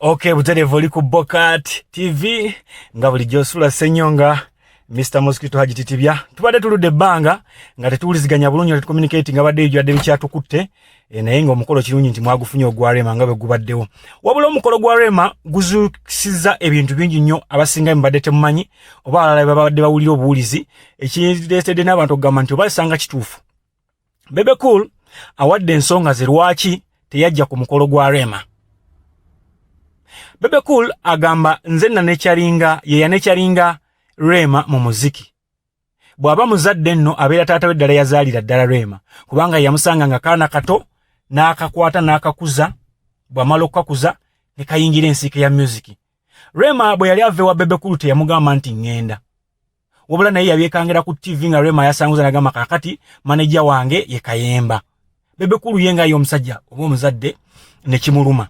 Okay, buterevu oli ku Bokat TV nga bulijjo Sula Senyonga Mr. Mosquito hajititibya tubadde tuludde banga nga tetuwuliziganya bulungi nga communicate nga badde ejjo adde bikyatukutte naye nga omukolo kirungi nti mwagufunye ogwa Rema nga bwe gubaddewo wabula omukolo gwa Rema guzuusiza ebintu bingi nnyo abasinga mbadde temumanyi oba abalala babadde bawulira obuwulizi ekireetedde n'abantu okugamba nti obasanga kituufu Bebe Cool awadde ensonga ze lwaki teyajja ku mukolo gwa Rema. Bebe Cool agamba nze nanekyalinga Rema mu muziki. Bw'aba muzadde nno abeera taata we ddala yazaalira ddala Rema kubanga yamusanga nga kaana kato n'akakwata n'akakuza bw'amala okukakuza ne kayingira ensiike ya music. Rema bwe yali ave wa Bebe Cool teyamugamba nti ngenda. Wabula naye yabyekangira ku TV nga Rema yasanguza n'agamba kakati maneja wange ye Kayemba. Bebe Cool yenga y'omusajja oba omuzadde ne kimuluma.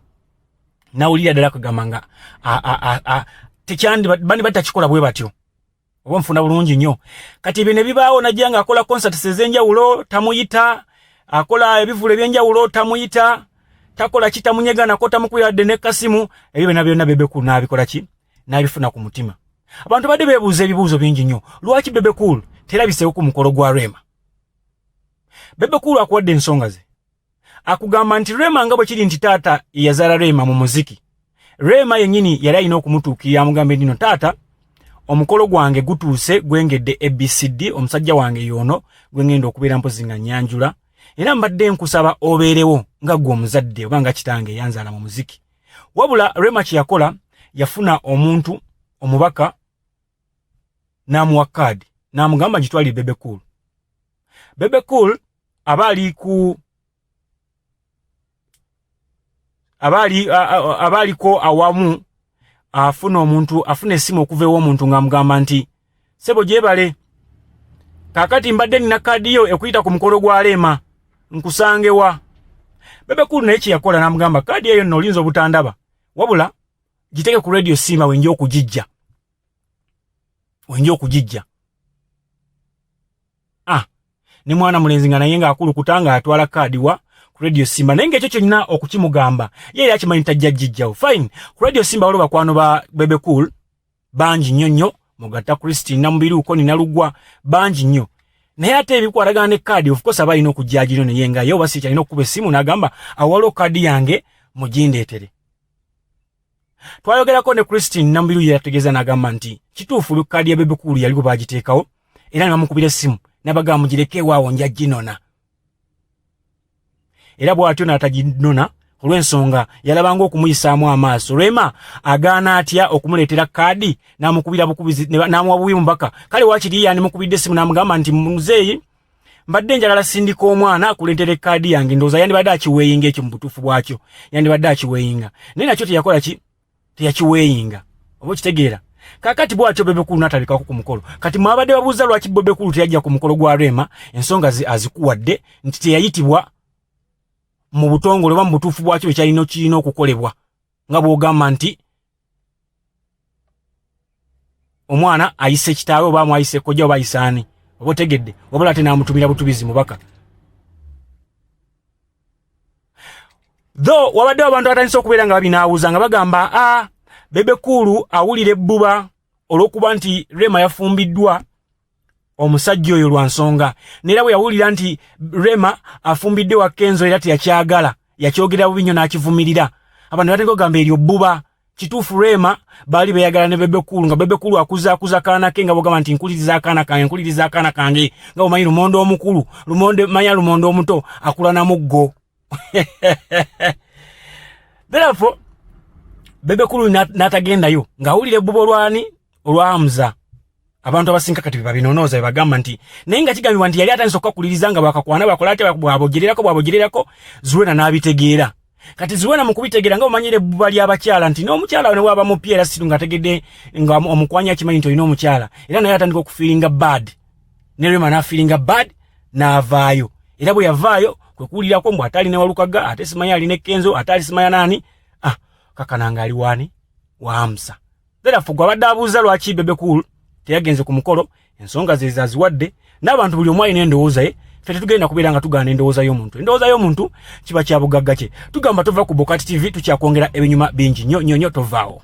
Nawulira ddala kugamba nga tekyandi bani batakikola bwe batyo. Oba nfuna bulungi nnyo. Kati bino bibaawo najja nga akola concerts ez'enjawulo tamuyita, akola ebivule by'enjawulo tamuyita, takola kitamunyega nako tamukuyadde ne kasimu, ebyo byonna Bebe Cool n'abikola ki? N'abifuna ku mutima. Abantu badde beebuuza ebibuuzo bingi nnyo. Lwaki Bebe Cool terabiseewo ku mukolo gwa Rema? Bebe Cool akuwadde ensonga ze. Akugamba nti Rema nga bwe kiri nti taata yazaala Rema mu muziki. Rema yennyini yali alina okumutuukirira amugambe nti no taata omukolo gwange gutuuse gwengedde ABCD omusajja wange yono gwengenda okubeera mpozi nga nyanjula era mbadde nkusaba obeerewo nga gwe omuzadde oba nga kitange yanzaala mu muziki. Wabula Rema kye yakola yafuna omuntu omubaka n'amuwa kaadi n'amugamba gitwalire Bebe Cool. Bebe Cool abaliko awamu afuna essimu okuva ew'omuntu ng'amugamba nti sebo gyebale kakati mbadde nina kaadi yo ekuyita ku mukolo gwa Rema nkusangewa. Bebe Cool naye kye yakola n'amugamba kaadi eyo nno olinza obutandaba wabula giteke ku radio Simba wenja okugijja. Ne mwana mulenzi nga naye nga akulu kutanga atwala kaadi wa ku radio Simba naye ng'ekyo kyonna okukimugamba ye yakimanyi tajja gijjawo. Fine, ku radio Simba waliwo bakwano ba Bebe Cool bangi nnyo mugatta Christine Namubiruko ni Nalugwa bangi nnyo naye ate ebikwatagana ne kaadi of course abalina okujjagiro naye nga ye oba si kyalina okukuba essimu n'agamba awaliwo kaadi yange mugindeetere. Twayogerako ne Christine Namubiru yategeeza n'agamba nti kituufu kaadi ya Bebe Cool yaliwo baagiteekawo era ne bamukubira essimu n'abagamba mugireke waawo nja ginona. Era bw'atyo n'ataginona olw'ensonga yalabanga okumuyisaamu amaaso. Rema agaana atya okumuleetera kaadi n'amukubira bukubizi n'amuwa buwi mbaka kale waakiri yandimukubidde essimu n'amugamba nti muzeeyi mbadde njagala sindika omwana akuleetere kaadi yange ndowooza yandibadde akiweeyinga ekyo mu butuufu bwakyo yandibadde akiweeyinga naye nakyo teyakola ki teyakiweeyinga oba okitegeera. Kakati bw'atyo Bebe Cool n'atalekako ku mukolo. Kati mwabadde babuuza lwaki Bebe Cool teyajja ku mukolo gwa Rema ensonga azikuwadde nti teyayitibwa mu butongole oba mu butuufu bwakyo ekyalina kirina okukolebwa nga bw'ogamba nti omwana ayise kitaawe oba mwayise kojja oba ayisaani oba otegedde wabula ate n'amutumira butubizi mubaka. Though wabadde abantu batandise okubeera nga babinaawuza nga bagamba Bebe Cool awulira ebbuba olw'okuba nti Rema yafumbiddwa omusajja oyo lwa nsonga neera bwe yawulira nti Rema afumbidde wa Kenzo era teyakyagala yakyogera bubi nnyo n'akivumirira abantu batandika okugamba eryo bbuba. Kituufu Rema baali beeyagala ne Bebe Cool nga Bebe Cool akuza kaana ke nga bw'ogamba nti nkuliriza akaana kange nga bw'omanyi lumondo omukulu manya lumondo omuto akula na muggo. Therefore Bebe Cool n'atagendayo ng'awulira ebbuba olwa Hamza. Abantu abasinka kati babinonooza bagamba nti naye nga kigambibwa nti yali atandise okukuliriza nga bakakwana bakola ate bwabogererako Zuwena n'abitegeera. Kati Zuwena mu kubitegeera nga omanyire ebbuba ly'abakyala nti n'omukyala ne bw'aba mupya era siru ng'ategedde nga omukwanya akimanyi nti olina omukyala era naye atandika okufiiringa bad ne Rema n'afiiringa bad n'avaayo era bwe yavaayo kwe kuwulirako mbw ate ali ne Walukaga ate simanyi ali ne Kenzo ate ali simanya nani kakananga ali wani wa Hamza. Therefore gwabadde abuuza lwaki Bebe Cool teyagenze ku mukolo ensonga ze zaziwadde n'abantu buli omu alina endowooza ye fete tugenda kubeera nga tugaana endowooza y'omuntu kiba kya bugagga kye. Tugamba tova ku Bokati TV tukyakwongera ebinyuma bingi nnyo tovaawo.